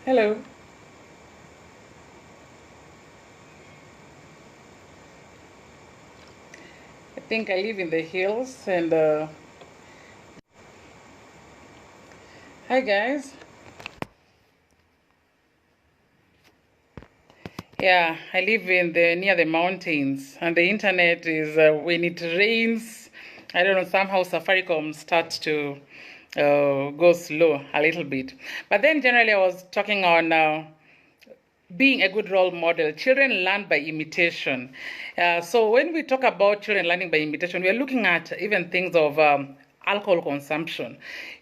Hello. I think I live in the hills and hi guys. Yeah, I live in the near the mountains and the internet is when it rains, I don't know, somehow Safaricom starts to go slow a little bit. But then generally I was talking on being a good role model. Children learn by imitation. So when we talk about children learning by imitation, we are looking at even things of alcohol consumption.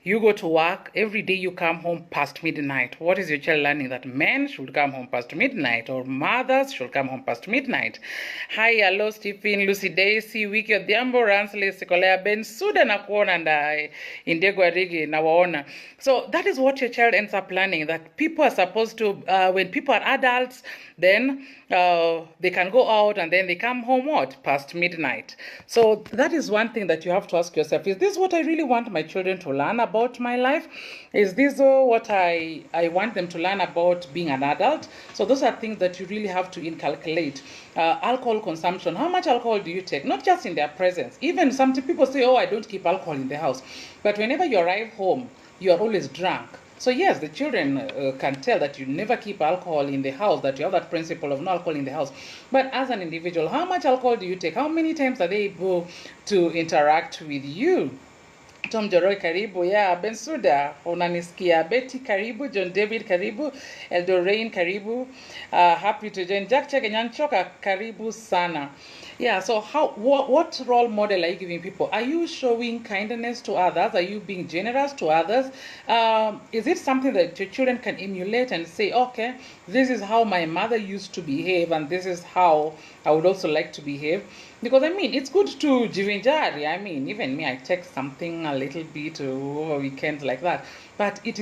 You go to work, every day you come home past midnight. What is your child learning? That men should come home past midnight or mothers should come home past midnight. Hi, hello, Stephen, Lucy Daisy, Wiki Odhiambo, Ransley, Sikolea, Ben Suda na kuona and Indego Arigi na waona. So that is what your child ends up learning, that people are supposed to, when people are adults, then they can go out and then they come home what? Past midnight. So that is one thing that you have to ask yourself, is this what I really want my children to learn about my life? Is this what I want them to learn about being an adult? So those are things that you really have to inculcate. Alcohol consumption, how much alcohol do you take? Not just in their presence. Even some people say, oh, I don't keep alcohol in the house. But whenever you arrive home, you are always drunk. So yes, the children can tell that you never keep alcohol in the house, that you have that principle of no alcohol in the house. But as an individual, how much alcohol do you take? How many times are they able to interact with you? Tom Joroi karibu, yeah, Bensuda, unanisikia, Betty karibu, John David karibu, Eldorain karibu, happy to join, Jack Chekenyanchoka karibu sana. Yeah, so what role model are you giving people? Are you showing kindness to others? Are you being generous to others? Is it something that your children can emulate and say, okay, this is how my mother used to behave and this is how I would also like to behave? Because I mean, it's good to jivinjari. I mean, even me, I take something a little bit over weekends like that. But it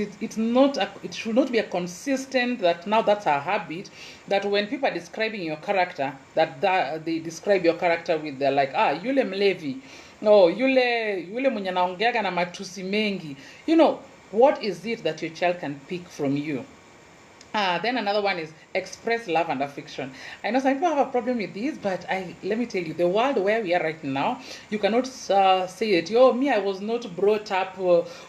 should not be a consistent, that now that's a habit, that when people are describing your character, that they describe your character with, they're like, yule mlevi, no, yule mwenye naongeaga na matusi mengi. You know, what is it that your child can pick from you? Then another one is express love and affection. I know some people have a problem with this, but let me tell you, the world where we are right now, you cannot say it. Oh, me, I was not brought up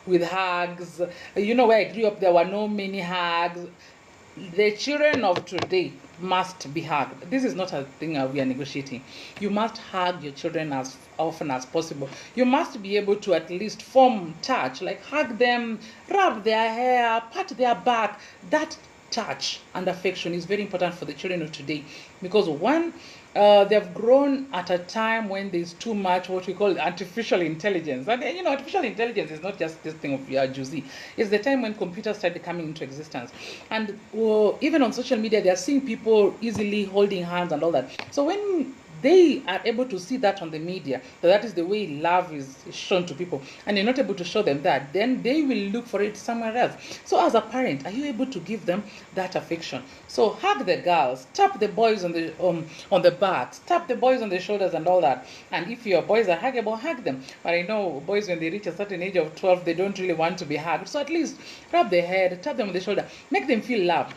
with hugs. You know, where I grew up, there were no many hugs. The children of today must be hugged. This is not a thing we are negotiating. You must hug your children as often as possible. You must be able to at least form touch, like hug them, rub their hair, pat their back. That touch and affection is very important for the children of today, because one, they've grown at a time when there's too much what we call artificial intelligence. And you know, artificial intelligence is not just this thing of juicy. It's the time when computers started coming into existence. And even on social media, they are seeing people easily holding hands and all that. So when they are able to see that on the media, that is the way love is shown to people, and you're not able to show them that, then they will look for it somewhere else. So as a parent, are you able to give them that affection? So hug the girls, tap the boys on the backs, tap the boys on the shoulders and all that. And if your boys are huggable, hug them. But I know boys, when they reach a certain age of 12, they don't really want to be hugged. So at least rub their head, tap them on the shoulder, make them feel loved.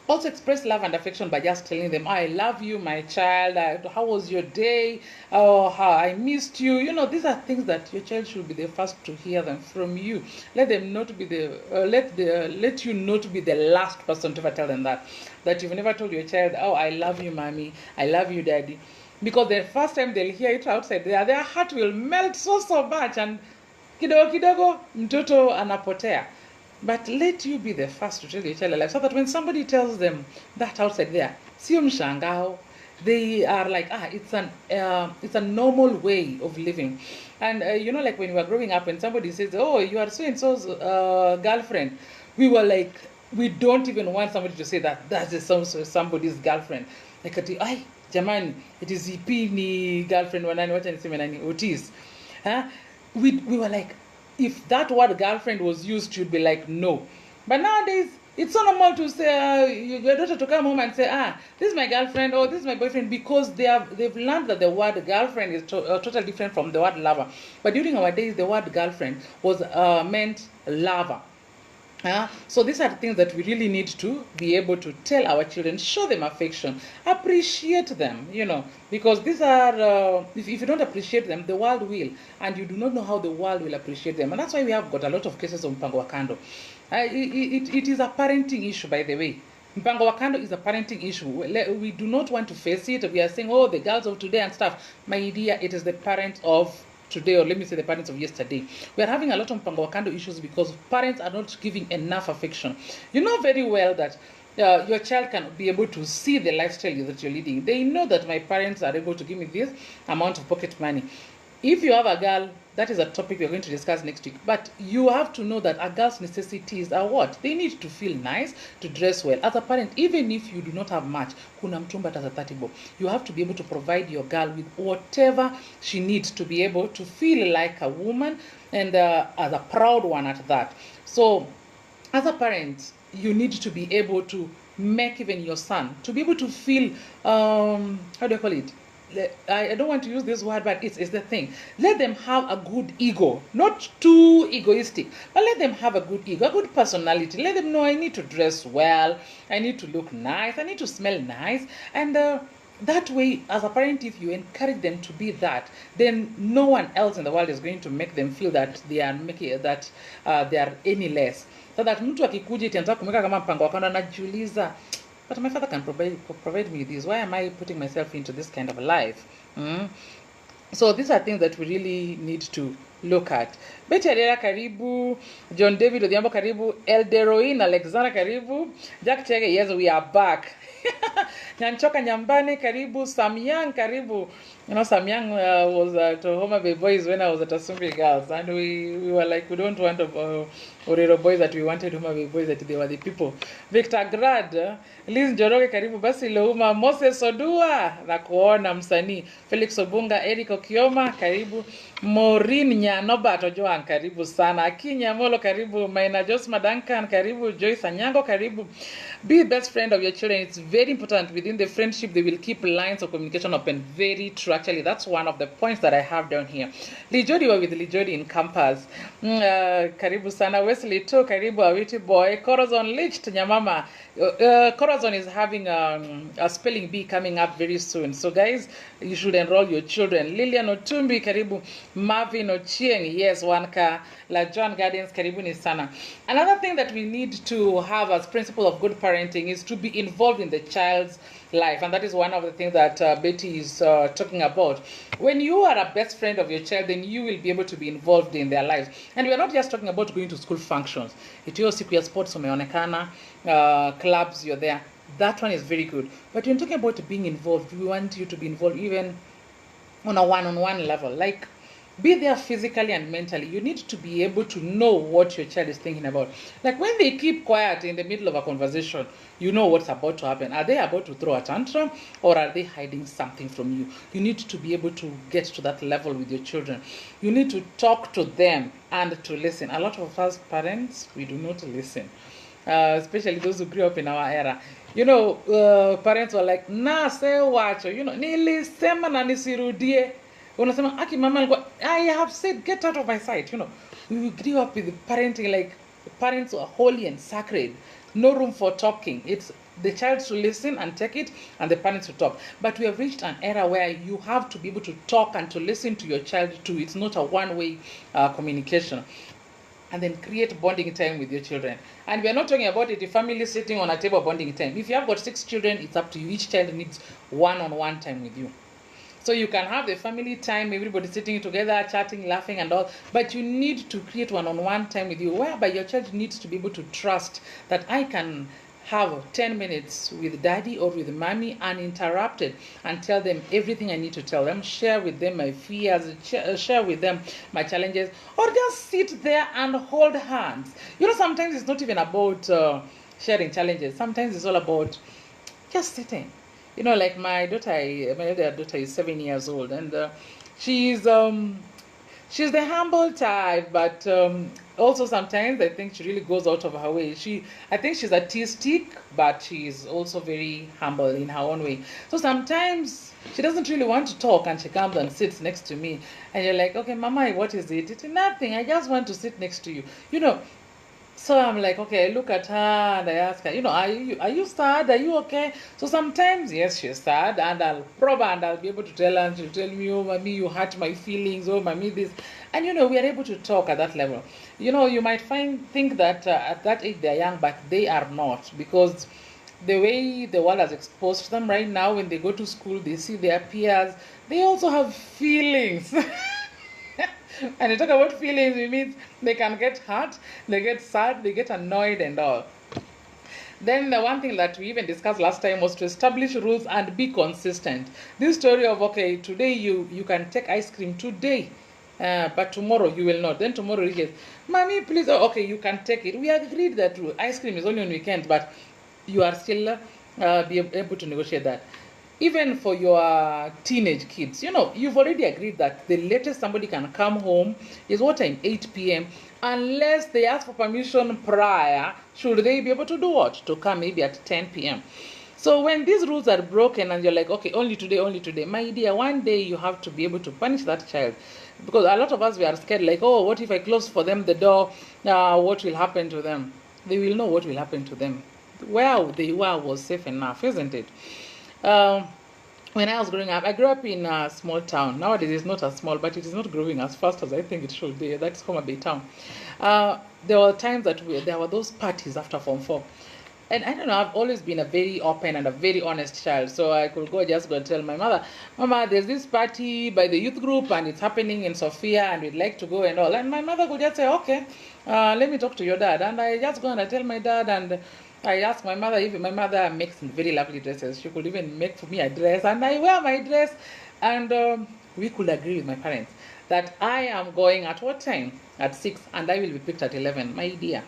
Also express love and affection by just telling them, I love you, my child. How was your day? Oh, how I missed you. You know, these are things that your child should be the first to hear them from you. Let them not be let you not be the last person to ever tell them that. That you've never told your child, oh, I love you, mommy. I love you, daddy. Because the first time they'll hear it outside there, their heart will melt so much, and kidogo kidogo mtoto anapotea. But let you be the first to tell your child alive, so that when somebody tells them that outside there, sio mshangao, they are like, it's a normal way of living. And you know, like when we were growing up, when somebody says, oh, you are so and so's girlfriend, we were like, we don't even want somebody to say that that's somebody's girlfriend. Like, ay, jamani, it is Zippy ni girlfriend wanani, wacha niseme nani, Otis. We were like, if that word girlfriend was used, you'd be like, no. But nowadays, it's so normal to say, your daughter to come home and say, this is my girlfriend, or this is my boyfriend, because they've learned that the word girlfriend is totally different from the word lover. But during our days, the word girlfriend was meant lover. So these are the things that we really need to be able to tell our children, show them affection, appreciate them, because these are, if you don't appreciate them, the world will, and you do not know how the world will appreciate them. And that's why we have got a lot of cases of mpango wa kando. It is a parenting issue, by the way. Mpango wa kando is a parenting issue. We do not want to face it. We are saying, oh, the girls of today and stuff. My dear, it is the parents of today, or let me say the parents of yesterday. We are having a lot of mpango wa kando issues because parents are not giving enough affection. You know very well that your child can be able to see the lifestyle that you're leading. They know that my parents are able to give me this amount of pocket money. If you have a girl, that is a topic we're going to discuss next week. But you have to know that a girl's necessities are what? They need to feel nice, to dress well. As a parent, even if you do not have much, kuna mtumba as a 30 bob, you have to be able to provide your girl with whatever she needs to be able to feel like a woman, and as a proud one at that. So, as a parent, you need to be able to make even your son to be able to feel, how do I call it? I don't want to use this word, but it's the thing. Let them have a good ego, not too egoistic, but let them have a good ego, a good personality. Let them know I need to dress well, I need to look nice, I need to smell nice, and that way, as a parent, if you encourage them to be that, then no one else in the world is going to make them feel that they are making that they are any less. So that mtu akikuja itaanza kumweka kama mpango wa kando, anajiuliza, but my father can provide me this. Why am I putting myself into this kind of a life? So these are things that we really need to look at. Betty Adera karibu, John David Odhiambo karibu, Elderoin Alexander karibu, Jack Chege, yes, we are back. Nyanchoka Nyambane karibu, Samyang karibu. You know, Samyang was at Homa Bay Boys when I was at Asumbi Girls, and we were like, we don't want Orero Boys, that we wanted Homa Bay Boys, that they were the people. Victor Grad, Liz Njoroge karibu, Basi Louma, Moses Odua, na kuona msanii, Felix Obunga, Eric Okioma karibu, Maureen Nyanoba Tojoan karibu sana, Akinya Molo karibu, Maina Josma Duncan karibu, Joyce Anyango karibu. Be the best friend of your children. It's very important. Within the friendship, they will keep lines of communication open. Very true. Actually, that's one of the points that I have down here. Lijodi were with Lijodi in campus. Karibu sana. Wesley too. Karibu Awiti boy. Corazon Lich Nyamama. Corazon is having a spelling bee coming up very soon. So guys, you should enroll your children. Lilian Otumbi. Karibu. Marvin Ochieng. Yes, Wanka. La John Gardens. Karibu ni sana. Another thing that we need to have as principle of good parenting is to be involved in the child's life, and that is one of the things that Betty is talking about. When you are a best friend of your child, then you will be able to be involved in their lives. And we are not just talking about going to school functions. Itiyo siku ya sports umeonekana, clubs, you're there. That one is very good. But when talking about being involved, we want you to be involved even on a one-on-one level. Like, be there physically and mentally. You need to be able to know what your child is thinking about. Like when they keep quiet in the middle of a conversation, you know what's about to happen. Are they about to throw a tantrum, or are they hiding something from you? You need to be able to get to that level with your children. You need to talk to them and to listen. A lot of us parents, we do not listen. Especially those who grew up in our era. You know, parents were like, nah, say watch. You know, nilisema na nisirudie. Unasema, aki mama alikuwa, I have said, get out of my sight. You know, we grew up with parenting, like parents are holy and sacred. No room for talking. It's the child to listen and take it, and the parents to talk. But we have reached an era where you have to be able to talk and to listen to your child too. It's not a one-way communication. And then create bonding time with your children. And we are not talking about it, the family sitting on a table bonding time. If you have got 6 children, it's up to you. Each child needs one-on-one time with you. So you can have the family time, everybody sitting together, chatting, laughing and all, but you need to create one-on-one time with you, whereby your child needs to be able to trust that I can have 10 minutes with daddy or with mommy uninterrupted and tell them everything I need to tell them, share with them my fears, share with them my challenges, or just sit there and hold hands. You know, sometimes it's not even about sharing challenges. Sometimes it's all about just sitting. You know, like my other daughter is 7 years old, and she's the humble type, but also sometimes I think she really goes out of her way. I think she's artistic, but she's also very humble in her own way. So sometimes she doesn't really want to talk, and she comes and sits next to me, and you're like, okay, mama, what is it? It's nothing. I just want to sit next to you. You know, So I'm like, okay, I look at her and I ask her, are you sad? Are you okay? So sometimes, yes, she's sad, and I'll probe her and I'll be able to tell her, and she'll tell me, oh, mommy, you hurt my feelings, oh, mommy, this. And, we are able to talk at that level. You might think that at that age they're young, but they are not, because the way the world has exposed them right now, when they go to school, they see their peers, they also have feelings. And you talk about feelings, it means they can get hurt, they get sad, they get annoyed and all. Then the one thing that we even discussed last time was to establish rules and be consistent. This story of, okay, today you can take ice cream today, but tomorrow you will not. Then tomorrow you get, mommy, please, oh, okay, you can take it. We agreed that ice cream is only on weekends, but you are still be able to negotiate that. Even for your teenage kids, you've already agreed that the latest somebody can come home is what time? 8 p.m. Unless they ask for permission prior, should they be able to do what? To come maybe at 10 p.m. So when these rules are broken and you're like, okay, only today, my dear, one day you have to be able to punish that child. Because a lot of us, we are scared, like, oh, what if I close for them the door? What will happen to them? They will know what will happen to them. Where they were was safe enough, isn't it? When I was growing up, I grew up in a small town. Nowadays, it's not as small, but it is not growing as fast as I think it should be. That's Homa Bay town. There were times that there were those parties after Form 4. And I don't know, I've always been a very open and a very honest child. So I could just go and tell my mother, Mama, there's this party by the youth group and it's happening in Sofia and we'd like to go and all. And my mother could just say, okay, let me talk to your dad. And I just go and I tell my dad, and I asked my mother if my mother makes very lovely dresses. She could even make for me a dress, and I wear my dress. And we could agree with my parents that I am going at what time? At 6, and I will be picked at 11. My dear,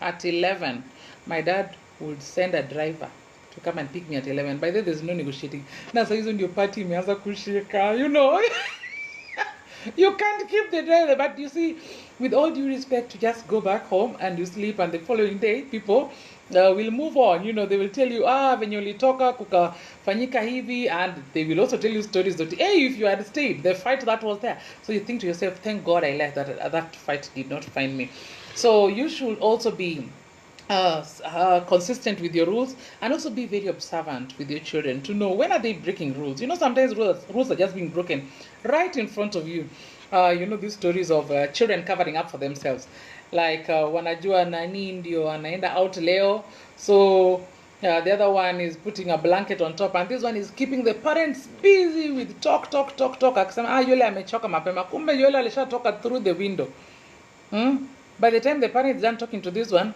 at 11, my dad would send a driver to come and pick me at 11. By then, there's no negotiating. Now, so your party, imeanza kushika, You can't keep the driver, but you see, with all due respect, to just go back home and you sleep, and the following day, people will move on. They will tell you, venye ulitoka kukafanyika hivi, and they will also tell you stories that, hey, if you had stayed, the fight that was there. So you think to yourself, thank God I left, that fight did not find me. So you should also be consistent with your rules, and also be very observant with your children to know when are they breaking rules. Sometimes rules are just being broken right in front of you. These stories of children covering up for themselves, like wanajua nani ndio anaenda out leo, so the other one is putting a blanket on top, and this one is keeping the parents busy with talk akisema yule amechoka mapema, kumbe yule alishatoka through the window. By the time the parents done talking to this one,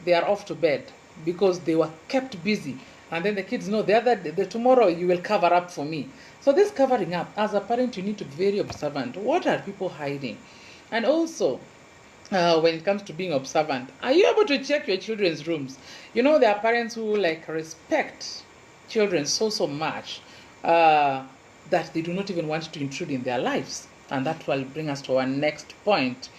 they are off to bed because they were kept busy. And then the kids know the tomorrow you will cover up for me. So this covering up, as a parent, you need to be very observant. What are people hiding? And also, when it comes to being observant, are you able to check your children's rooms? There are parents who respect children so much that they do not even want to intrude in their lives. And that will bring us to our next point.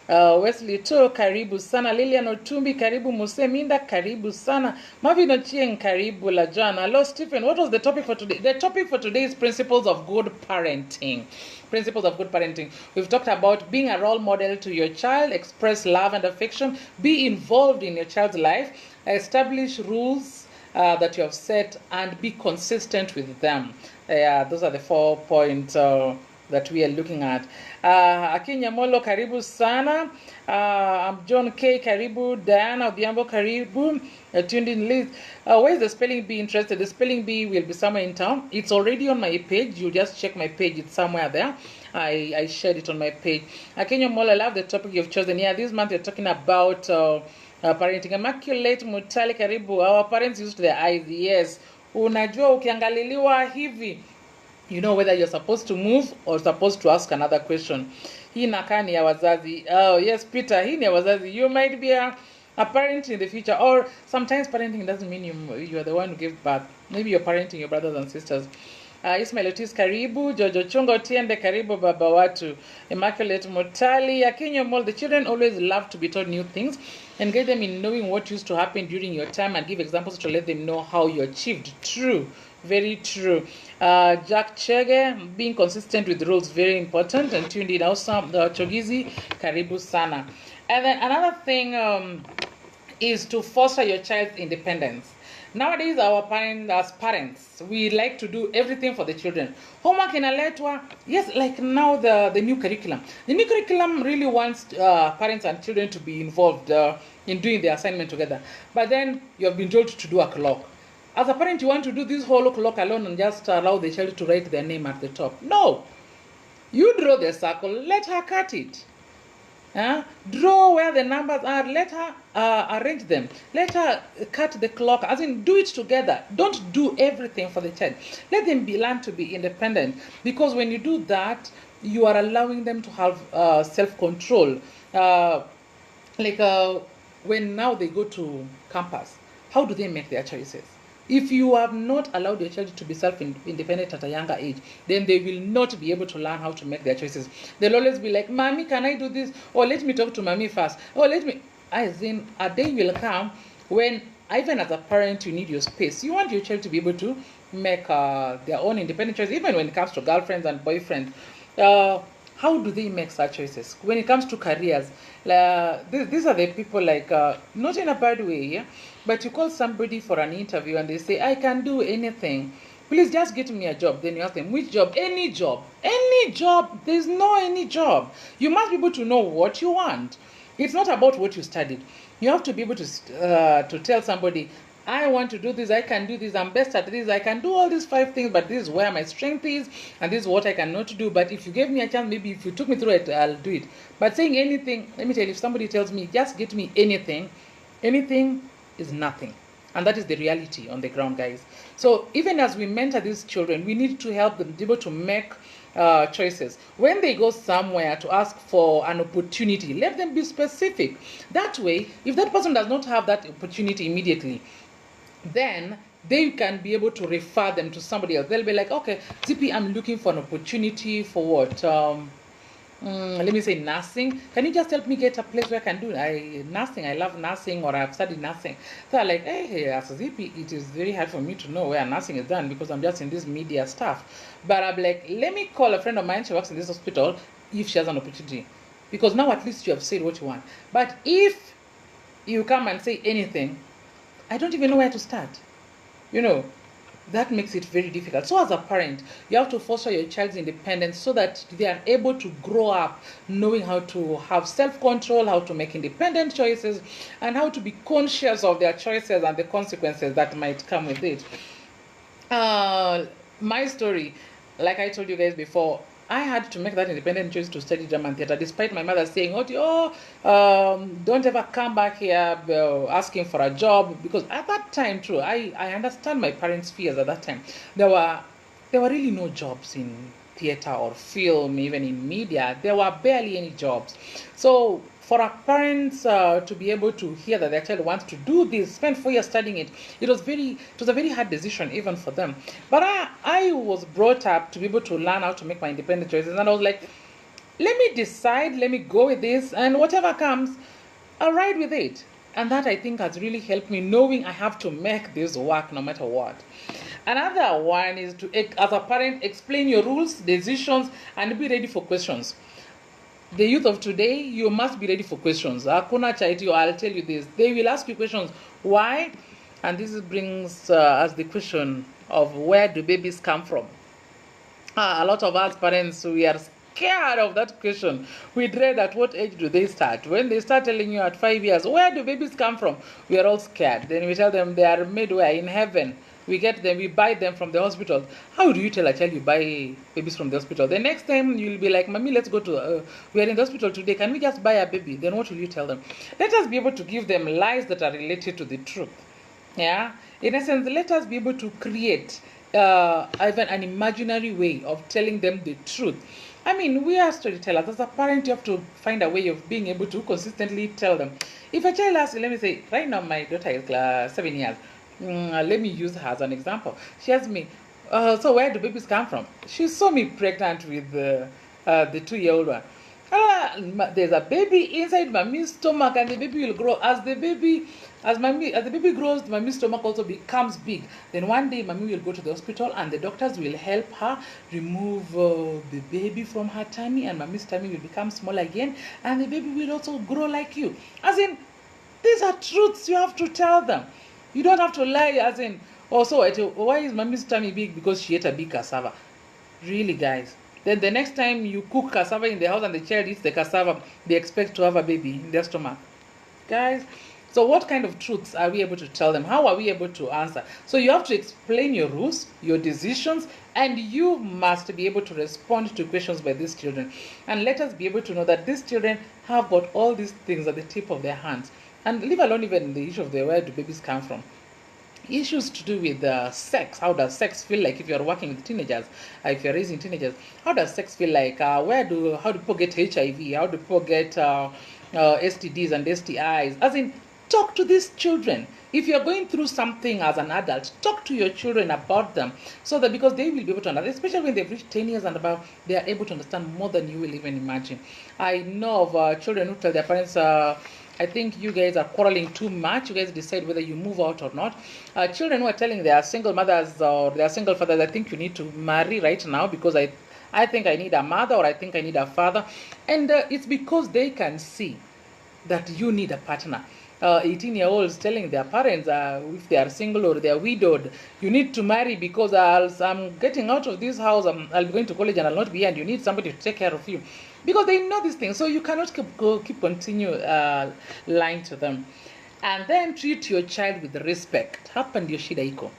Wesley to karibu sana. Lilian Otumbi karibu. Muse Minda karibu sana. Marvin Ochieng karibu. Lajana. Hello Stephen, what was the topic for today? The topic for today is principles of good parenting. Principles of good parenting. We've talked about being a role model to your child, express love and affection, be involved in your child's life, establish rules that you have set, and be consistent with them. Those are the 4 points that we are looking at. Akinya Molo karibu sana. I'm John K. karibu. Diana Odhiambo karibu. Tuned in Liz. Where's the spelling bee interested? The spelling bee will be somewhere in town. It's already on my page. You just check my page. It's somewhere there. I shared it on my page. Akinya Molo, I love the topic you've chosen. Yeah, this month we're talking about parenting. Immaculate Mutali karibu. Our parents used their eyes. Yes. Unajua ukiangaliliwa hivi, you know whether you're supposed to move or supposed to ask another question. Hii nakaa ni ya wazazi. Oh, yes, Peter, hii ni ya wazazi. You might be a parent in the future, or sometimes parenting doesn't mean you are the one who gave birth. Maybe you're parenting your brothers and sisters. Ismail Otis karibu. Jojo Chungo Tiende karibu. Baba Watu. Immaculate Motali. Akinyo Mall. The children always love to be taught new things. Engage them in knowing what used to happen during your time and give examples to let them know how you achieved. True. Very true. Jack Chege, being consistent with rules, very important. And tuned in also, Chogizi, karibu sana. And then another thing is to foster your child's independence. Nowadays, as parents, we like to do everything for the children. Homework inaletwa, yes, like now the new curriculum. The new curriculum really wants parents and children to be involved in doing the assignment together. But then you have been told to do a clock. As a parent, you want to do this whole clock alone and just allow the child to write their name at the top. No. You draw the circle, let her cut it. Draw where the numbers are, let her arrange them, let her cut the clock, as in do it together. Don't do everything for the child. Let them learn to be independent, because when you do that, you are allowing them to have self-control. When now they go to campus, how do they make their choices? If you have not allowed your child to be self-independent at a younger age, then they will not be able to learn how to make their choices. They'll always be like, Mommy, can I do this? Or let me talk to Mommy first. Or let me... As in, a day will come when, even as a parent, you need your space. You want your child to be able to make their own independent choices, even when it comes to girlfriends and boyfriends. How do they make such choices? When it comes to careers, these are the people like, not in a bad way, yeah? But you call somebody for an interview and they say, I can do anything. Please just get me a job. Then you ask them, which job? Any job. Any job. There's no any job. You must be able to know what you want. It's not about what you studied. You have to be able to tell somebody, I want to do this, I can do this, I'm best at this, I can do all these 5 things, but this is where my strength is, and this is what I cannot do. But if you gave me a chance, maybe if you took me through it, I'll do it. But saying anything, let me tell you, if somebody tells me, just get me anything, anything is nothing. And that is the reality on the ground, guys. So even as we mentor these children, we need to help them be able to make choices. When they go somewhere to ask for an opportunity, let them be specific. That way, if that person does not have that opportunity immediately, then they can be able to refer them to somebody else. They'll be like, okay, Zippy, I'm looking for an opportunity for what? Let me say nursing. Can you just help me get a place where I can do nursing? I love nursing, or I've studied nursing. So I'm like, hey, as a Zippy, it is very hard for me to know where nursing is done because I'm just in this media stuff. But I'm like, let me call a friend of mine. She works in this hospital if she has an opportunity. Because now at least you have said what you want. But if you come and say anything, I don't even know where to start. You know, that makes it very difficult. So as a parent, you have to foster your child's independence so that they are able to grow up knowing how to have self-control, how to make independent choices, and how to be conscious of their choices and the consequences that might come with it. My story, like I told you guys before, I had to make that independent choice to study drama and theater, despite my mother saying, don't ever come back here asking for a job. Because at that time, too, I understand my parents' fears at that time. There were really no jobs in theater or film, even in media. There were barely any jobs. So for our parents to be able to hear that their child wants to do this, spend 4 years studying it, it was a very hard decision even for them. But I was brought up to be able to learn how to make my independent choices, and I was like, let me decide, let me go with this, and whatever comes, I'll ride with it. And that, I think, has really helped me, knowing I have to make this work no matter what. Another one is to, as a parent, explain your rules, decisions, and be ready for questions. The youth of today, you must be ready for questions. Hakuna chaiti, I'll tell you this. They will ask you questions. Why? And this brings us the question of, where do babies come from? A lot of us parents, we are scared of that question. We dread at what age do they start. When they start telling you at 5 years, where do babies come from? We are all scared. Then we tell them they are made where? In heaven. We get them, we buy them from the hospital. How do you tell a child you buy babies from the hospital? The next time you'll be like, Mommy, let's go to, we are in the hospital today. Can we just buy a baby? Then what will you tell them? Let us be able to give them lies that are related to the truth. Yeah? In essence, let us be able to create even an imaginary way of telling them the truth. I mean, we are storytellers. As a parent, you have to find a way of being able to consistently tell them. If a child asks, let me say, right now my daughter is 7 years. Let me use her as an example. She asked me, so where do babies come from? She saw me pregnant with the 2-year-old one. There's a baby inside mommy's stomach, and the baby will grow. As the baby grows, mommy's stomach also becomes big. Then one day mommy will go to the hospital, and the doctors will help her remove the baby from her tummy, and mommy's tummy will become small again, and the baby will also grow like you. As in, these are truths you have to tell them. You don't have to lie, as in, also, why is mommy's tummy big? Because she ate a big cassava. Really, guys. Then the next time you cook cassava in the house and the child eats the cassava, they expect to have a baby in their stomach. Guys, so what kind of truths are we able to tell them? How are we able to answer? So you have to explain your rules, your decisions, and you must be able to respond to questions by these children. And let us be able to know that these children have got all these things at the tip of their hands. And leave alone even the issue of where do babies come from. Issues to do with sex. How does sex feel like if you're working with teenagers, if you're raising teenagers? How does sex feel like? How do people get HIV? How do people get STDs and STIs? As in, talk to these children. If you're going through something as an adult, talk to your children about them, so that because they will be able to understand, especially when they've reached 10 years and above, they are able to understand more than you will even imagine. I know of children who tell their parents, I think you guys are quarreling too much. You guys decide whether you move out or not. Children who are telling their single mothers or their single fathers, I think you need to marry right now because I think I need a mother, or I think I need a father. And it's because they can see that you need a partner. 18-year-olds telling their parents, if they are single or they are widowed, you need to marry because I'm getting out of this house, I'll be going to college and I'll not be here, and you need somebody to take care of you. Because they know these things, so you cannot continue lying to them. And then treat your child with respect. Hapa ndio shida iko.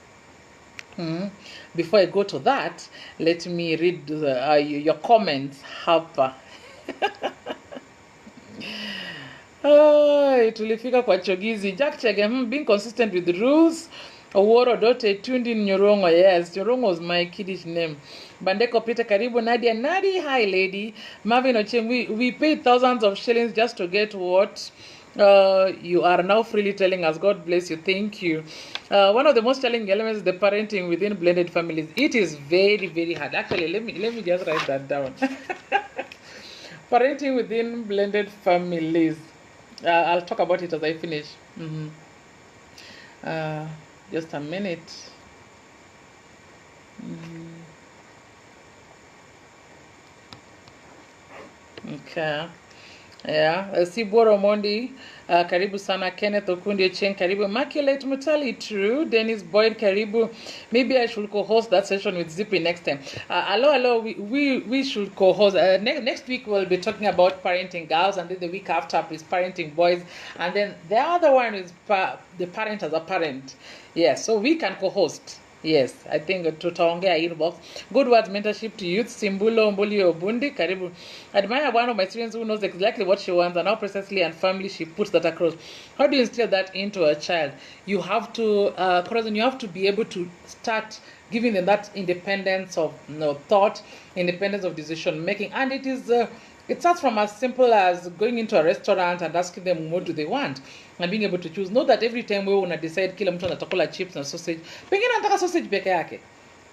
Before I go to that, let me read your comments hapa. Tulifika kwa chogizi. Jack Chege, being consistent with the rules. Oworo Dote tuned in Nyorongo. Yes, Nyorongo was my kiddish name. Bandeko Peter Karibu Nadia. Nadi, hi lady. Marvin Ochem, we paid thousands of shillings just to get what you are now freely telling us. God bless you. Thank you. One of the most challenging elements is the parenting within blended families. It is very, very hard. Actually, let me just write that down. Parenting within blended families. I'll talk about it as I finish. Just a minute. Okay. Yeah, Siboro Mondi, Karibu Sana, Kenneth Okundi Chen, Karibu, Immaculate Mutali, true, Dennis Boyd, Karibu. Maybe I should co-host that session with Zippy next time. Hello, we should co-host. Next week we'll be talking about parenting girls, and then the week after is parenting boys, and then the other one is the parent as a parent. Yes, so we can co-host. Yes, I think tutaongea inbox. Good words mentorship to youth. Simbulo Mbuli Obundi, Karibu. Admire one of my students who knows exactly what she wants and how precisely and firmly she puts that across. How do you instill that into a child? You have to, Corazon, you have to be able to start giving them that independence of thought, independence of decision making, and it starts from as simple as going into a restaurant and asking them what do they want and being able to choose. Not that every time wewe una decide kila mtu anatakula chips na sausage. Pengine anataka sausage peke yake.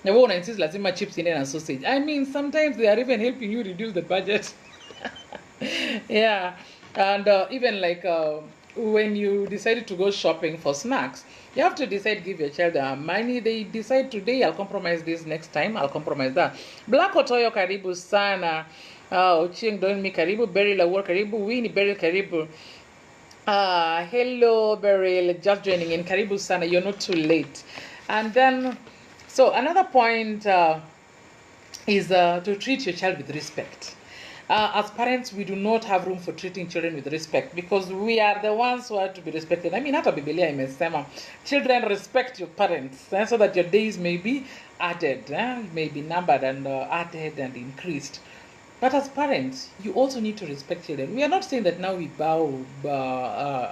Na wewe una insist lazima chips ine na sausage. I mean, sometimes they are even helping you reduce the budget. Yeah. And even like when you decided to go shopping for snacks, you have to decide, give your child money. They decide today, I'll compromise this, next time I'll compromise that. Black Otoyo Karibu Sana. Ochieng Don Mi Karibu, Beryl Award Karibu, Winnie Beryl Karibu. Hello Beryl, just joining in. Karibu Sana, you're not too late. And then, so another point is to treat your child with respect. As parents, we do not have room for treating children with respect because we are the ones who are to be respected. I mean, hata Biblia imesema, children respect your parents so that your days may be added, may be numbered and added and increased. But as parents, you also need to respect children. We are not saying that now we bow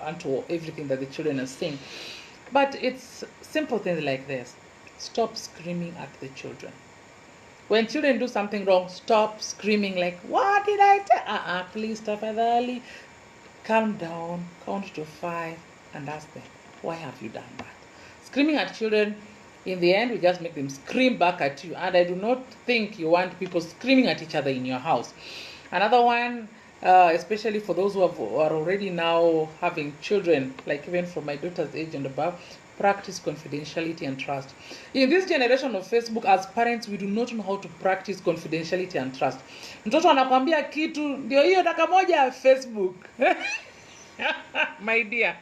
unto everything that the children are saying. But it's simple things like this. Stop screaming at the children. When children do something wrong, stop screaming like, what did I tell? Please, tafadhali, calm down, count to 5, and ask them, why have you done that? Screaming at children, in the end, we just make them scream back at you. And I do not think you want people screaming at each other in your house. Another one, especially for those who are already now having children, like even from my daughter's age and above. Practice confidentiality and trust. In this generation of Facebook, as parents, we do not know how to practice confidentiality and trust. Mtoto anakwambia kitu ndio hiyo dakika moja Facebook. My dear,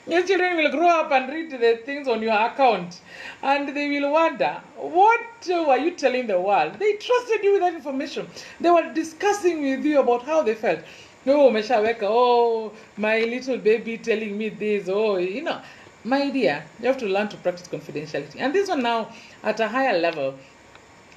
your children will grow up and read the things on your account and they will wonder, what were you telling the world? They trusted you with that information. They were discussing with you about how they felt. Oh, Meshaweka, oh, my little baby telling me this, oh, you know. My dear, you have to learn to practice confidentiality. And this one now, at a higher level,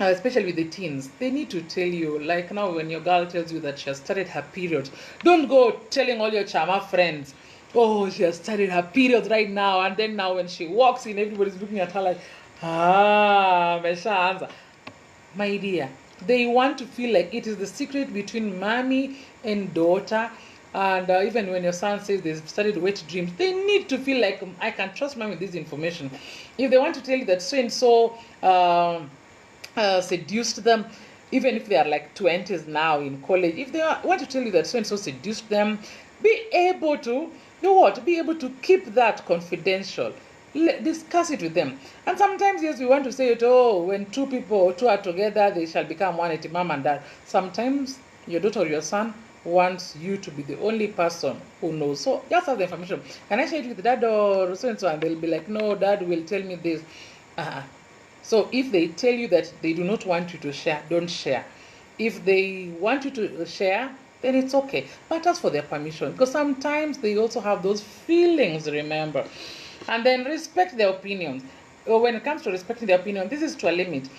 especially with the teens, they need to tell you, like now when your girl tells you that she has started her period, don't go telling all your chama friends, oh, she has started her period right now, and then now when she walks in, everybody's looking at her like, mesha answer. My dear, they want to feel like it is the secret between mommy and daughter. And even when your son says they've started wet dreams, they need to feel like I can trust mom with this information. If they want to tell you that so and so seduced them, even if they are like 20s now in college, if they want to tell you that so and so seduced them, be able to do what? Be able to keep that confidential. Discuss it with them. And sometimes, yes, we want to say it, oh, when two are together, they shall become one, at mom and dad. Sometimes your daughter or your son wants you to be the only person who knows. So just have the information. Can I share it with dad or so and so? And they'll be like, no, dad will tell me this. So if they tell you that they do not want you to share, don't share. If they want you to share, then it's okay. But ask for their permission, because sometimes they also have those feelings, remember. And then respect their opinions. When it comes to respecting their opinion, this is to a limit.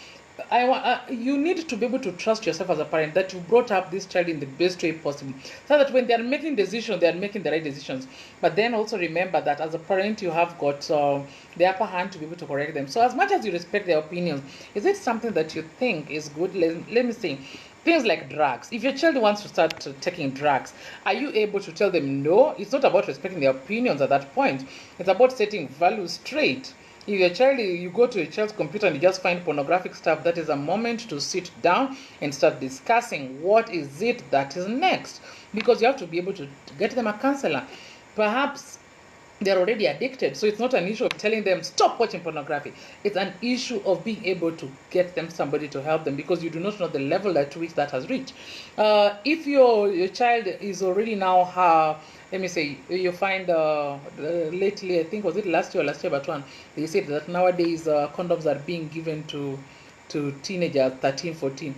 You need to be able to trust yourself as a parent that you brought up this child in the best way possible, so that when they are making decisions, they are making the right decisions. But then also remember that as a parent, you have got the upper hand to be able to correct them. So as much as you respect their opinions, is it something that you think is good? Let me say, things like drugs. If your child wants to start taking drugs, are you able to tell them no? It's not about respecting their opinions at that point. It's about setting values straight. If your child, you go to your child's computer and you just find pornographic stuff, that is a moment to sit down and start discussing what is it that is next. Because you have to be able to get them a counselor. Perhaps they're already addicted, so it's not an issue of telling them stop watching pornography. It's an issue of being able to get them somebody to help them, because you do not know the level at which that has reached. If your child is already now let me say, you find lately, I think was it last year but one, they said that nowadays condoms are being given to teenagers, 13, 14.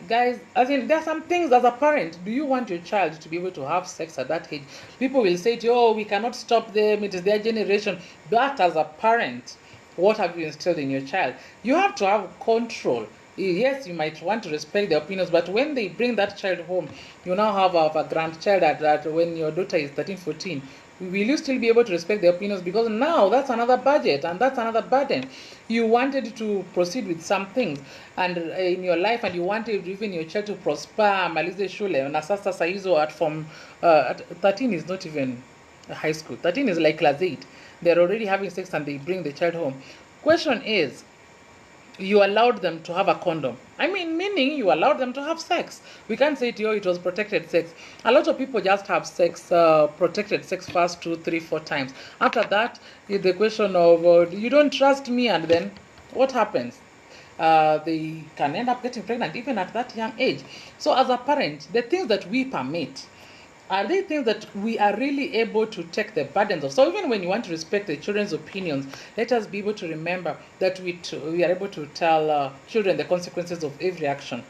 Guys, I mean, there are some things as a parent. Do you want your child to be able to have sex at that age? People will say to you, oh, we cannot stop them, it is their generation. But as a parent, what have you instilled in your child? You have to have control. Yes, you might want to respect their opinions, but when they bring that child home, you now have a grandchild that when your daughter is 13, 14, will you still be able to respect their opinions? Because now that's another budget and that's another burden. You wanted to proceed with some things and in your life, and you wanted even your child to prosper, malize shule, na sasa saizo at 13 is not even high school. 13 is like class 8. They're already having sex and they bring the child home. Question is, you allowed them to have a condom. I mean, meaning you allowed them to have sex. We can't say to you it was protected sex. A lot of people just have sex, protected sex first 2, 3, 4 times. After that, is the question of you don't trust me, and then what happens? They can end up getting pregnant even at that young age. So as a parent, the things that we permit, are they things that we are really able to take the burdens of? So even when you want to respect the children's opinions, let us be able to remember that we are able to tell children the consequences of every action.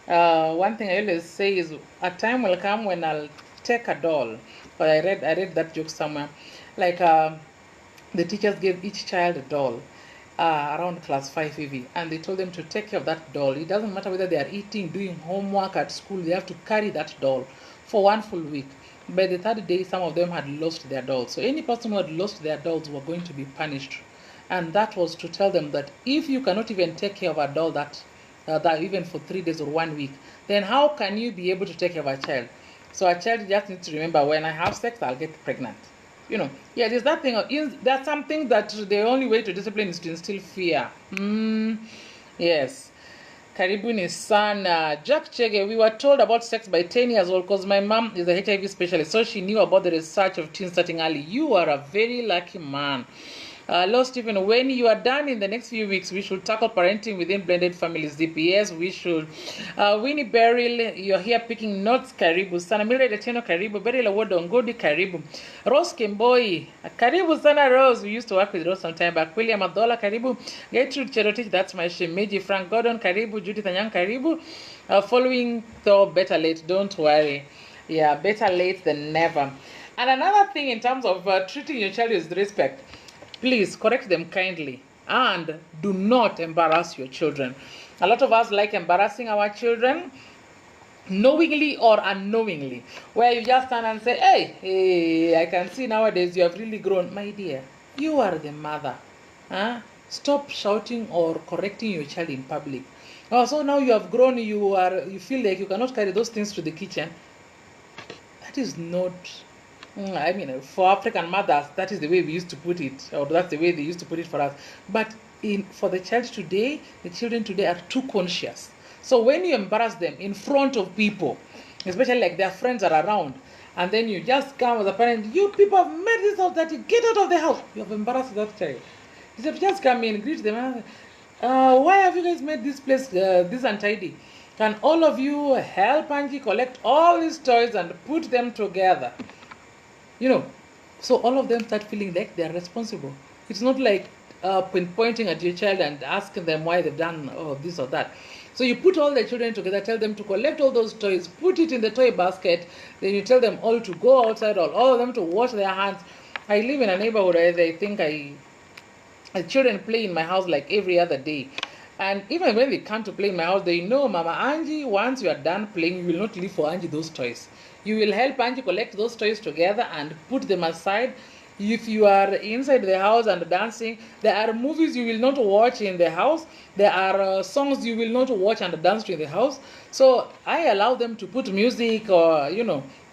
One thing I always say is, a time will come when I'll take a doll. But I read that joke somewhere. Like the teachers gave each child a doll around class 5 EV, and they told them to take care of that doll. It doesn't matter whether they are eating, doing homework at school, they have to carry that doll for 1 full week. By the 3rd day, some of them had lost their dolls. So any person who had lost their dolls were going to be punished. And that was to tell them that if you cannot even take care of a doll that even for 3 days or 1 week, then how can you be able to take care of a child? So a child just needs to remember, when I have sex, I'll get pregnant. You know, yeah, there's that thing. There's something that the only way to discipline is to instill fear. Yes. Karibuni sana. Jack Chege, we were told about sex by 10 years old because my mom is a HIV specialist, so she knew about the research of teens starting early. You are a very lucky man. Hello, Stephen. When you are done in the next few weeks, we should tackle parenting within blended families. DPS, we should. Winnie Beryl, you're here picking notes. Karibu sana. Mildred Etieno, Karibu. Beryl Awodongodi, Karibu. Rose Kimboi, Karibu sana, Rose. We used to work with Rose some time back. William Adola, Karibu. Gertrude Cherotich, that's my Shemeji. Frank Gordon, Karibu. Judith Anyang, Karibu. Following though, better late. Don't worry. Yeah, better late than never. And another thing in terms of treating your child with respect, please correct them kindly and do not embarrass your children. A lot of us like embarrassing our children, knowingly or unknowingly, where you just stand and say, hey, I can see nowadays you have really grown. My dear, you are the mother. Stop shouting or correcting your child in public. Oh, so now you have grown, you feel like you cannot carry those things to the kitchen. That is not... I mean, for African mothers, that is the way we used to put it, or that's the way they used to put it for us. But for the child today, the children today are too conscious. So when you embarrass them in front of people, especially like their friends are around, and then you just come as a parent, you people have made this out that you get out of the house. You have embarrassed that child. You have just come in, greet them, and why have you guys made this place this untidy? Can all of you help Angie collect all these toys and put them together? You know, so all of them start feeling like they are responsible. It's not like pointing at your child and asking them why they've done this or that. So you put all the children together, tell them to collect all those toys, put it in the toy basket, then you tell them all to go outside, all of them to wash their hands. I live in a neighborhood where I think children play in my house like every other day. And even when they come to play in my house, they know, Mama Angie, once you are done playing, you will not leave for Angie those toys. You will help Angie collect those toys together and put them aside. If you are inside the house and dancing, there are movies you will not watch in the house. There are songs you will not watch and dance to in the house. So I allow them to put music or,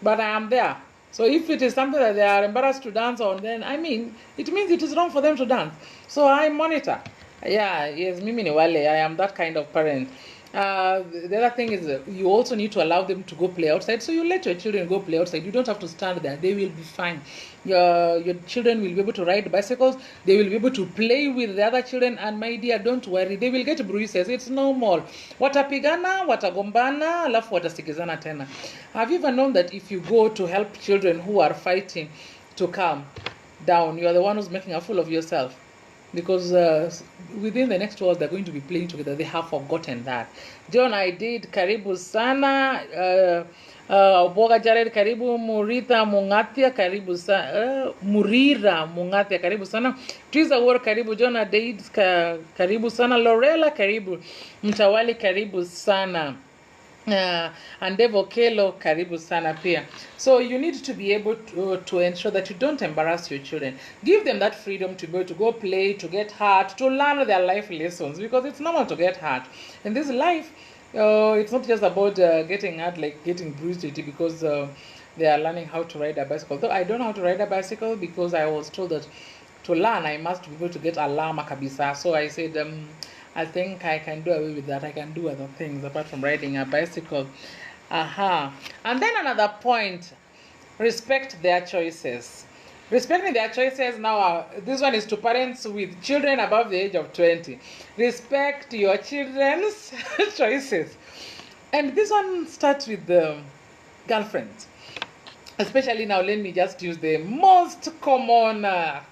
but I am there. So if it is something that they are embarrassed to dance on, then it means it is wrong for them to dance. So I monitor. Yeah, yes, Mimi Niwale, I am that kind of parent. The other thing is you also need to allow them to go play outside. So you let your children go play outside. You don't have to stand there. They will be fine. Your children will be able to ride bicycles. They will be able to play with the other children. And my dear, don't worry. They will get bruises. It's normal. Watapigana, watagombana, alafu watasikizana tena. Have you ever known that if you go to help children who are fighting to calm down, you are the one who's making a fool of yourself? Because within the next 2 hours, they're going to be playing together. They have forgotten that. John, I did. Karibu sana. Boga Jared, Karibu. Murita Mungatia, Karibu sana. Murira Mungatia, Karibu sana. Twiza War, Karibu. John, I did. Karibu sana. Lorella, Karibu. Mtawali, Karibu sana. And Devo Kelo, Karibu sana pia. So you need to be able to ensure that you don't embarrass your children. Give them that freedom to be able to go play, to get hurt, to learn their life lessons, because it's normal to get hurt. In this life, it's not just about getting hurt, like getting bruised because they are learning how to ride a bicycle. Though I don't know how to ride a bicycle because I was told that to learn I must be able to get alama kabisa. So I said, I think I can do away with that. I can do other things apart from riding a bicycle. And then another point, respect their choices. Respecting their choices now, this one is to parents with children above the age of 20. Respect your children's choices. And this one starts with the girlfriends. Especially now, let me just use the most common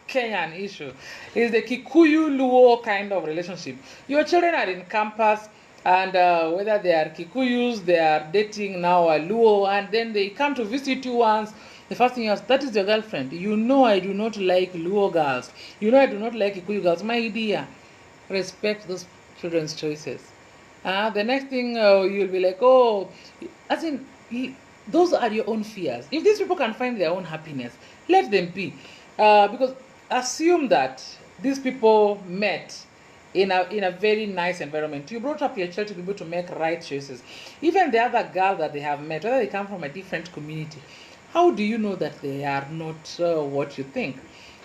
Kenyan issue, is the Kikuyu-Luo kind of relationship. Your children are in campus, and whether they are Kikuyus, they are dating now a Luo, and then they come to visit you once. The first thing is, that is your girlfriend. You know I do not like Luo girls. You know I do not like Kikuyu girls. My dear, respect those children's choices. The next thing, you'll be like, oh, as in... those are your own fears. If these people can find their own happiness, let them be. Because assume that these people met in a very nice environment. You brought up your child to be able to make right choices. Even the other girl that they have met, whether they come from a different community, how do you know that they are not what you think?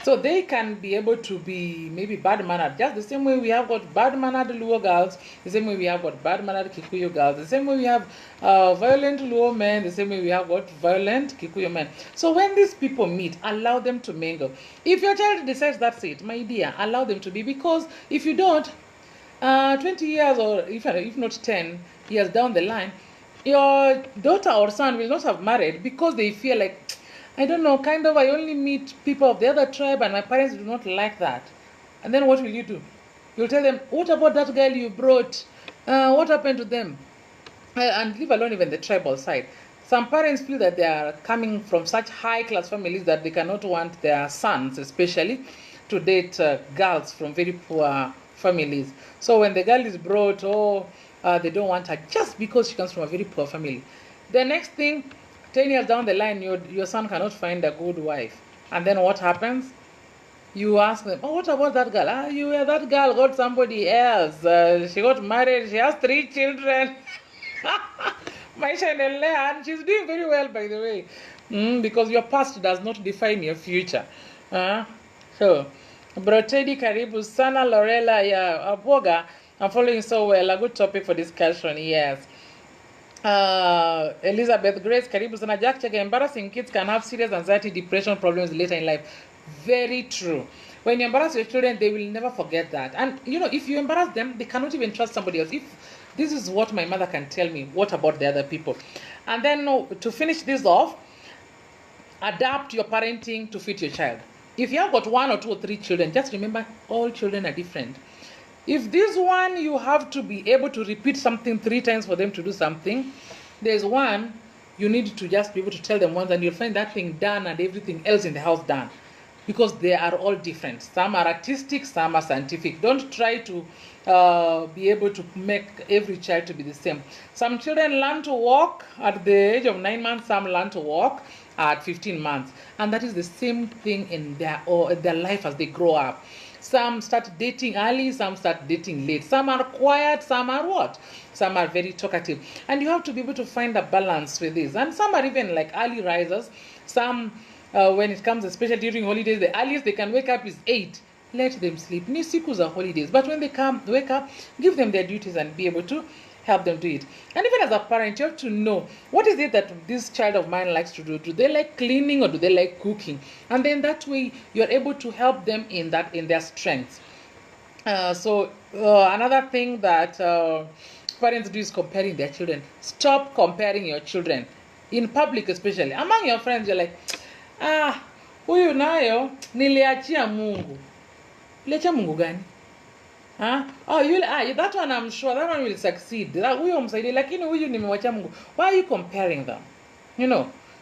So they can be able to be maybe bad-mannered, just the same way we have got bad-mannered Luo girls, the same way we have got bad-mannered Kikuyu girls, the same way we have violent Luo men, the same way we have got violent Kikuyu men. So when these people meet, allow them to mingle. If your child decides that's it, my dear, allow them to be, because if you don't, 20 years or if not 10 years down the line, your daughter or son will not have married because they feel like, I don't know, kind of, I only meet people of the other tribe and my parents do not like that. And then what will you do? You'll tell them, what about that girl you brought? What happened to them? And leave alone even the tribal side. Some parents feel that they are coming from such high-class families that they cannot want their sons, especially, to date girls from very poor families. So when the girl is brought, they don't want her just because she comes from a very poor family. The next thing, 10 years down the line, your son cannot find a good wife. And then what happens? You ask them, what about that girl? That girl got somebody else. She got married. She has 3 children. And she's doing very well, by the way. Because your past does not define your future. So, Bro Teddy, karibu sana. Lorella, yeah, Aboga, I'm following so well. A good topic for discussion, yes. Elizabeth Grace, karibu sana. Jack Chege, embarrassing kids can have serious anxiety, depression problems later in life. Very true. When you embarrass your children, they will never forget that. And, if you embarrass them, they cannot even trust somebody else. If this is what my mother can tell me, what about the other people? And then, to finish this off, adapt your parenting to fit your child. If you have got 1 or 2 or 3 children, just remember, all children are different. If this one, you have to be able to repeat something 3 times for them to do something, there's one, you need to just be able to tell them once and you'll find that thing done and everything else in the house done. Because they are all different. Some are artistic, some are scientific. Don't try to be able to make every child to be the same. Some children learn to walk at the age of 9 months, some learn to walk at 15 months. And that is the same thing in their life as they grow up. Some start dating early, some start dating late. Some are quiet, some are what? Some are very talkative. And you have to be able to find a balance with this. And some are even like early risers. Some, when it comes, especially during holidays, the earliest they can wake up is 8. Let them sleep. Ni siku za holidays. But when they wake up, give them their duties and be able to help them do it. And even as a parent, you have to know, what is it that this child of mine likes to do? Do they like cleaning or do they like cooking? And then that way, you're able to help them in their strengths. Another thing that parents do is comparing their children. Stop comparing your children. In public especially. Among your friends, you're like, huyu nayo, niliachia Mungu. Niliachia Mungu gani? That one I'm sure that one will succeed. Huyo msaidie, lakini huyu nimewachia Mungu. Why are you comparing them?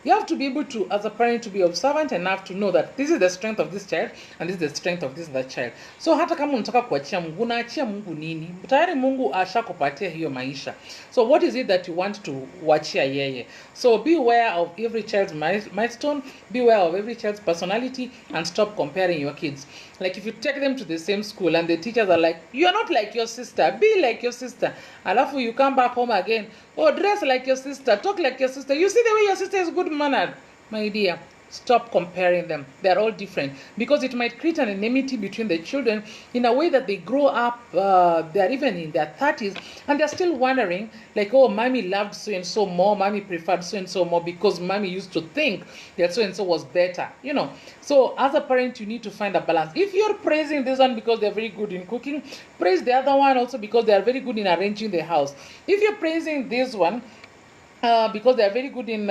You have to be able to, as a parent, to be observant enough to know that this is the strength of this child and this is the strength of this other child. So hata kama unataka kuachia Mungu, unaachia Mungu nini? Tayari Mungu ashakupatia hiyo maisha. So what is it that you want to wachia yeye? So be aware of every child's milestone, be aware of every child's personality, and stop comparing your kids. Like if you take them to the same school and the teachers are like, you are not like your sister, be like your sister. Alafu you come back home again, dress like your sister, talk like your sister. You see the way your sister is good-mannered. My dear, stop comparing them. They're all different. Because it might create an enmity between the children in a way that they grow up, they're even in their 30s, and they're still wondering, like, mommy loved so-and-so more, mommy preferred so-and-so more because mommy used to think that so-and-so was better, So as a parent, you need to find a balance. If you're praising this one because they're very good in cooking, praise the other one also because they are very good in arranging the house. If you're praising this one because they are very good in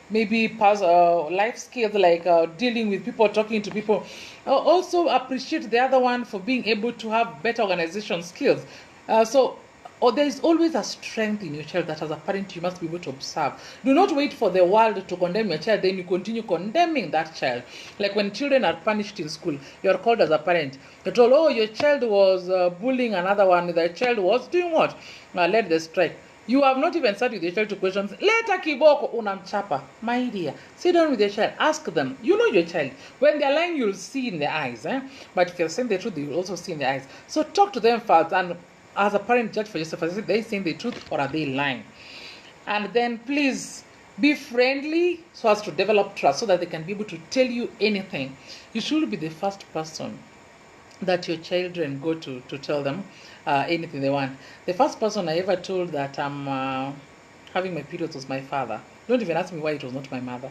maybe life skills like dealing with people, talking to people, also appreciate the other one for being able to have better organization skills. There is always a strength in your child that as a parent you must be able to observe. Do not wait for the world to condemn your child, then you continue condemning that child. Like when children are punished in school, you are called as a parent. You're told, your child was bullying another one, the child was doing what? Led the strike. You have not even sat with your child to questions. Leta kiboko unamchapa. My dear, sit down with your child. Ask them. You know your child. When they're lying, you'll see in their eyes. But if you're saying the truth, you'll also see in their eyes. So talk to them first. And as a parent, judge for yourself. Are they saying the truth or are they lying? And then please Be friendly so as to develop trust so that they can be able to tell you anything. You should be the first person that your children go to tell them anything they want. The first person I ever told that I'm having my periods was my father. Don't even ask me why it was not my mother.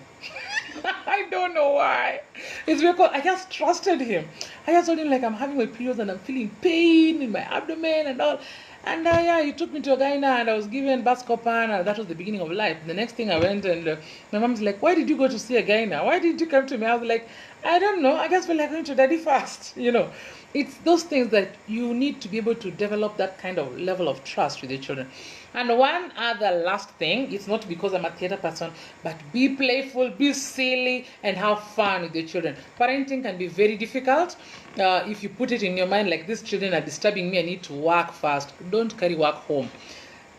I don't know why. It's because I just trusted him. I just told him like I'm having my periods and I'm feeling pain in my abdomen and all. And yeah, he took me to a gyna and I was given Bascopan and that was the beginning of life. The next thing I went and my mom's like, why did you go to see a gyna? Why did you come to me? I was like, I don't know. I guess we're like going to daddy first, you know. It's those things that you need to be able to develop that kind of level of trust with your children. And one other last thing, it's not because I'm a theater person, but be playful, be silly, and have fun with your children. Parenting can be very difficult if you put it in your mind like these children are disturbing me, I need to work fast. Don't carry work home.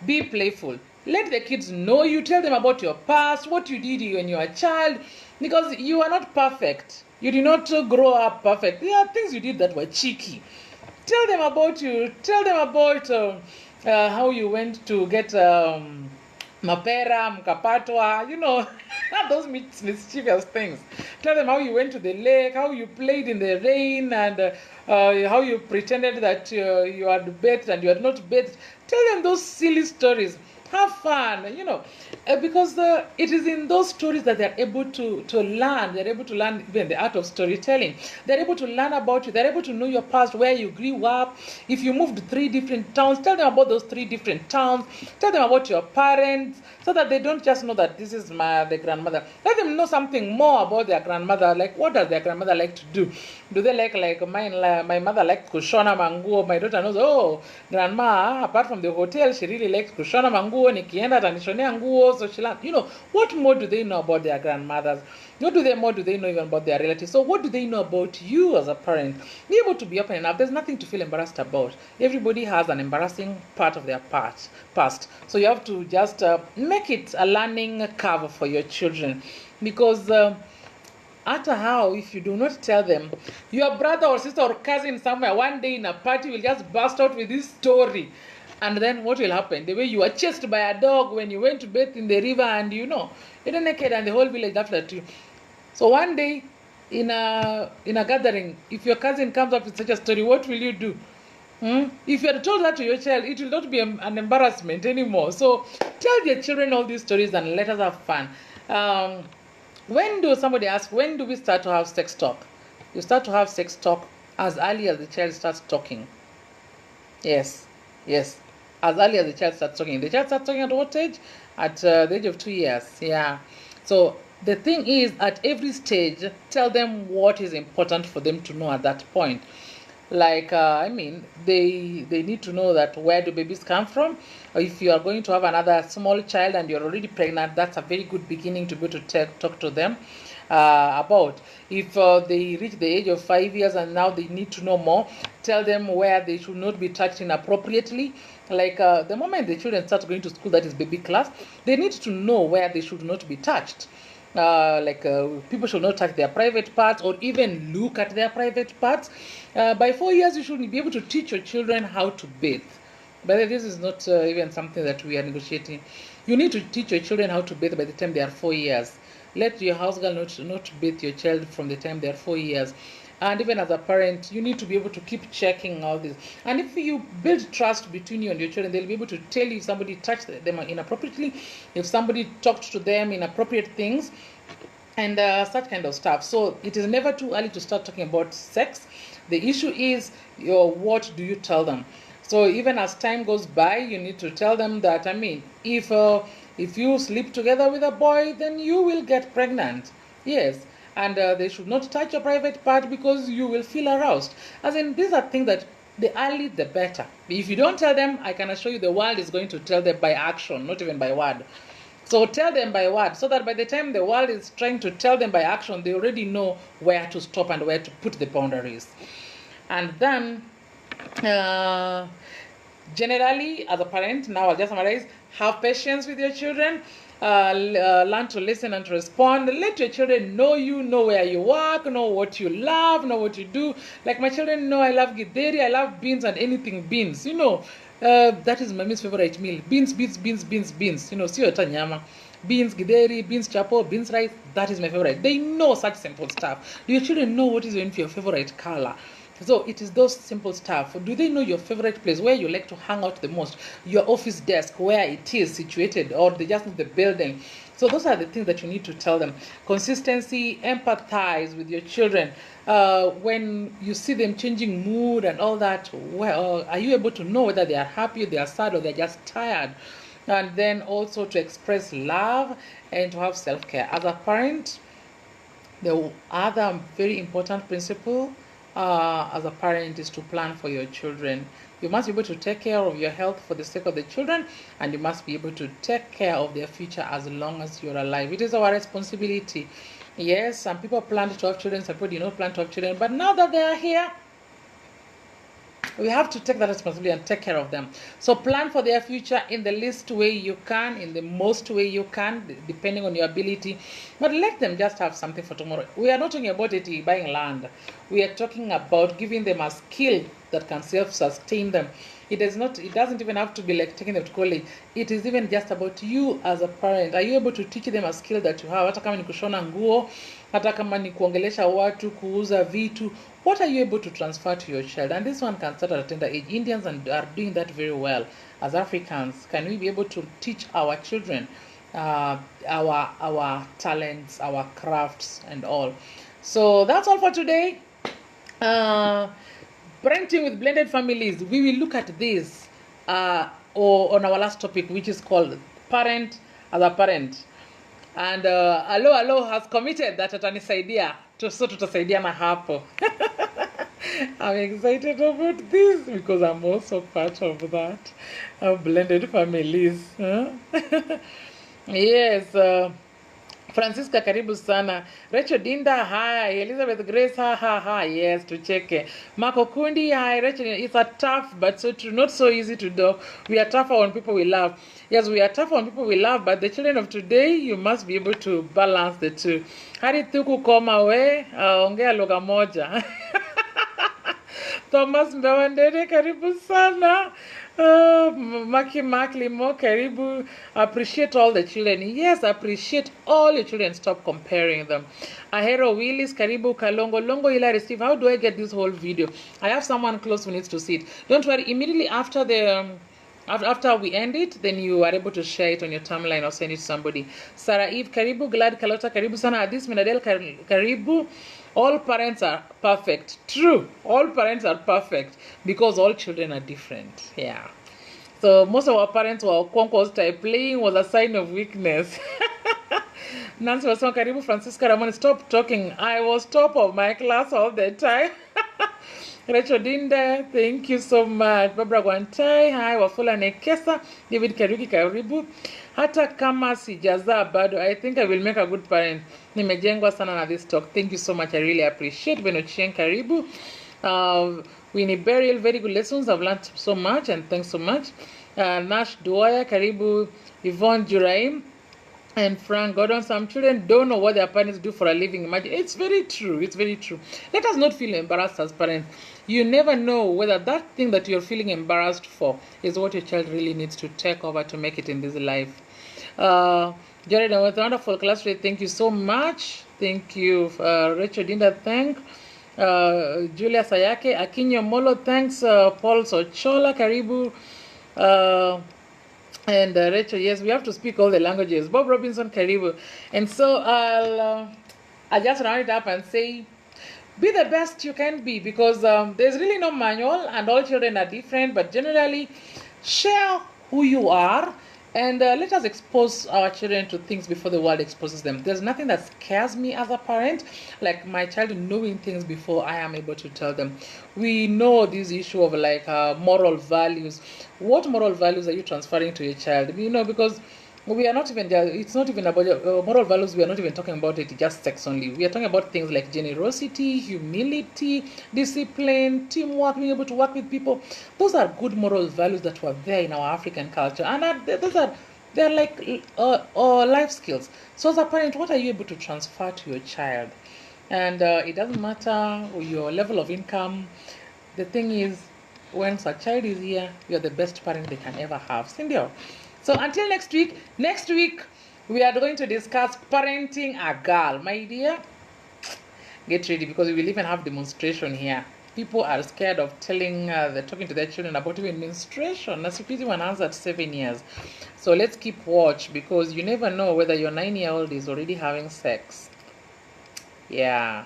Be playful. Let the kids know you. Tell them about your past, what you did when you were a child, because you are not perfect. You did not grow up perfect. There are things you did that were cheeky. Tell them about you. Tell them about how you went to get mapera, mkapatwa, you know, those mischievous things. Tell them how you went to the lake, how you played in the rain, and how you pretended that you had bathed and you had not bathed. Tell them those silly stories. Have fun, you know, because it is in those stories that they're able to learn. They're able to learn even the art of storytelling. They're able to learn about you. They're able to know your past, where you grew up. If you moved to 3 different towns, tell them about those 3 different towns. Tell them about your parents, so that they don't just know that this is the grandmother. Let them know something more about their grandmother. Like, what does their grandmother like to do? Do they like my mother liked kushona manguo? My daughter knows, oh, grandma, apart from the hotel, she really likes kushona manguo. Nikienda atanishonea nguo. So she learned, you know, what more do they know about their grandmothers? What more do they know even about their relatives? So what do they know about you as a parent? Be able to be open enough. There's nothing to feel embarrassed about. Everybody has an embarrassing part of their past. So you have to just make it a learning curve for your children, because after how, if you do not tell them, your brother or sister or cousin somewhere one day in a party will just burst out with this story. And then what will happen? The way you were chased by a dog when you went to bathe in the river, and you know, you're naked and the whole village laughed at you. So one day in a gathering, if your cousin comes up with such a story, what will you do? If you had told that to your child, it will not be an embarrassment anymore. So tell your children all these stories and let us have fun. Somebody ask, when do we start to have sex talk? You start to have sex talk as early as the child starts talking. Yes. As early as the child starts talking. The child starts talking at what age? At the age of 2 years. Yeah. So the thing is, at every stage, tell them what is important for them to know at that point. Like, they need to know that where do babies come from. Or if you are going to have another small child and you're already pregnant, that's a very good beginning to be able to talk to them about. If they reach the age of 5 years and now they need to know more, tell them where they should not be touched inappropriately. Like the moment the children start going to school, that is baby class, they need to know where they should not be touched. People should not touch their private parts or even look at their private parts. By 4 years, you should be able to teach your children how to bathe. But this is not even something that we are negotiating. You need to teach your children how to bathe by the time they are 4 years. Let your house girl not bathe your child from the time they are 4 years. And even as a parent, you need to be able to keep checking all this. And if you build trust between you and your children, they'll be able to tell you if somebody touched them inappropriately, if somebody talked to them inappropriate things, and such kind of stuff. So it is never too early to start talking about sex. The issue is what do you tell them? So even as time goes by, you need to tell them that, if you sleep together with a boy, then you will get pregnant. Yes. And they should not touch your private part because you will feel aroused. As in, these are things that the early, the better. If you don't tell them, I can assure you the world is going to tell them by action, not even by word. So tell them by word, so that by the time the world is trying to tell them by action, they already know where to stop and where to put the boundaries. And then, generally, as a parent, now I'll just summarize, have patience with your children. Learn to listen and to respond. Let your children know you, know where you work, know what you love, know what you do. Like my children know I love githeri, I love beans and anything beans. You know, that is mommy's favorite meal. Beans. You know, sio hata nyama. beans githeri, beans chapo, beans rice, that is my favorite. They know such simple stuff. Do your children know what is your favorite color? So it is those simple stuff. Do they know your favorite place, where you like to hang out the most, your office desk, where it is situated, or they just know the building? So those are the things that you need to tell them. Consistency, empathize with your children. When you see them changing mood and all that, well, are you able to know whether they are happy, they are sad, or they're just tired? And then also to express love and to have self-care. As a parent, the other very important principle as a parent is to plan for your children. You must be able to take care of your health for the sake of the children, and you must be able to take care of their future as long as you're alive. It is our responsibility. Yes, some people plan to have children, some people do not plan to have children, but now that they are here, we have to take that responsibility and take care of them. So plan for their future in the least way you can, in the most way you can, depending on your ability. But let them just have something for tomorrow. We are not talking about it buying land. We are talking about giving them a skill that can self-sustain them. It doesn't even have to be like taking them to college. It is even just about you as a parent. Are you able to teach them a skill that you have? Hata kama ni kushona nguo, hata kama ni kuongelesha watu, kuuza vitu. What are you able to transfer to your child? And this one can start at a tender age. Indians are doing that very well. As Africans, can we be able to teach our children our talents, our crafts, and all? So that's all for today. Parenting with blended families. We will look at this or on our last topic, which is called parent as a parent. And Alo has committed that atanisaidia so tutasaidiana hapo. I'm excited about this because I'm also part of that, blended families. Huh? Yes. Francisca, karibu sana. Rachel Dinda, hi. Elizabeth Grace, ha. Yes, tucheke. Marco Kundi, hi. Rachel, it's a tough but so true, not so easy to do. We are tougher on people we love. Yes, we are tougher on people we love, but the children of today, you must be able to balance the two. Hari tuku koma we, ongea lugha moja. Thomas Mbewandere, karibu sana. Maki Limo, karibu. Appreciate all the children. Yes, appreciate all your children. Stop comparing them. Ahero Willis, karibu. Kalongo Longo Hilary Steve. How do I get this whole video? I have someone close who needs to see it. Don't worry. Immediately after the after we end it, then you are able to share it on your timeline or send it to somebody. Sarah Eve, karibu. Glad Kalota, karibu sana. Adis Minadel, karibu. All parents are perfect. True. All parents are perfect because all children are different. Yeah. So most of our parents were conquest type. Playing was a sign of weakness. Nancy was saying, karibu Francisca Ramon, stop talking. I was top of my class all the time. Rachel Dinda, thank you so much. Barbara Gwantai, hi. Wafula Nekesa, David Karuki, karibu. Hata kama sijazaa bado, I think I will make a good parent. Nimejengwa sana na this talk. Thank you so much. I really appreciate. Benochien, karibu. Winnie Burial, very good lessons. I've learned so much, and thanks so much. Nash Duaya, karibu. Yvonne Juraim and Frank Gordon. Some children don't know what their parents do for a living. Imagine. It's very true. It's very true. Let us not feel embarrassed as parents. You never know whether that thing that you're feeling embarrassed for is what your child really needs to take over to make it in this life. Jared, it was a wonderful class today. Thank you so much. Thank you, Rachel Dinda. Thank Julia Sayake, Akinyo Molo. Thanks, Paul Sochola. Karibu. And Rachel, yes, we have to speak all the languages. Bob Robinson, karibu. And so I'll just round it up and say, be the best you can be, because there's really no manual and all children are different, but generally share who you are and let us expose our children to things before the world exposes them. There's nothing that scares me as a parent like my child knowing things before I am able to tell them. We know this issue of like moral values. What moral values are you transferring to your child? You know, because we are not even, it's not even about moral values. We are not even talking about it just sex only. We are talking about things like generosity, humility, discipline, teamwork, being able to work with people. Those are good moral values that were there in our African culture, and they're like life skills. So as a parent, what are you able to transfer to your child? And it doesn't matter your level of income. The thing is, once a child is here, you're the best parent they can ever have. Cindy. So until next week, We are going to discuss parenting a girl, my dear. Get ready, because we will even have demonstration here. People are scared of telling, they're talking to their children about even menstruation. Na siku hizi wanaanza at 7 years. So let's keep watch, because you never know whether your 9-year-old is already having sex. Yeah.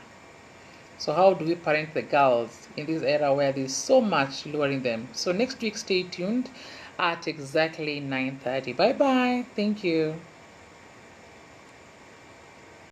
So how do we parent the girls in this era where there's so much luring them? So next week, stay tuned at exactly 9:30. Bye bye. Thank you.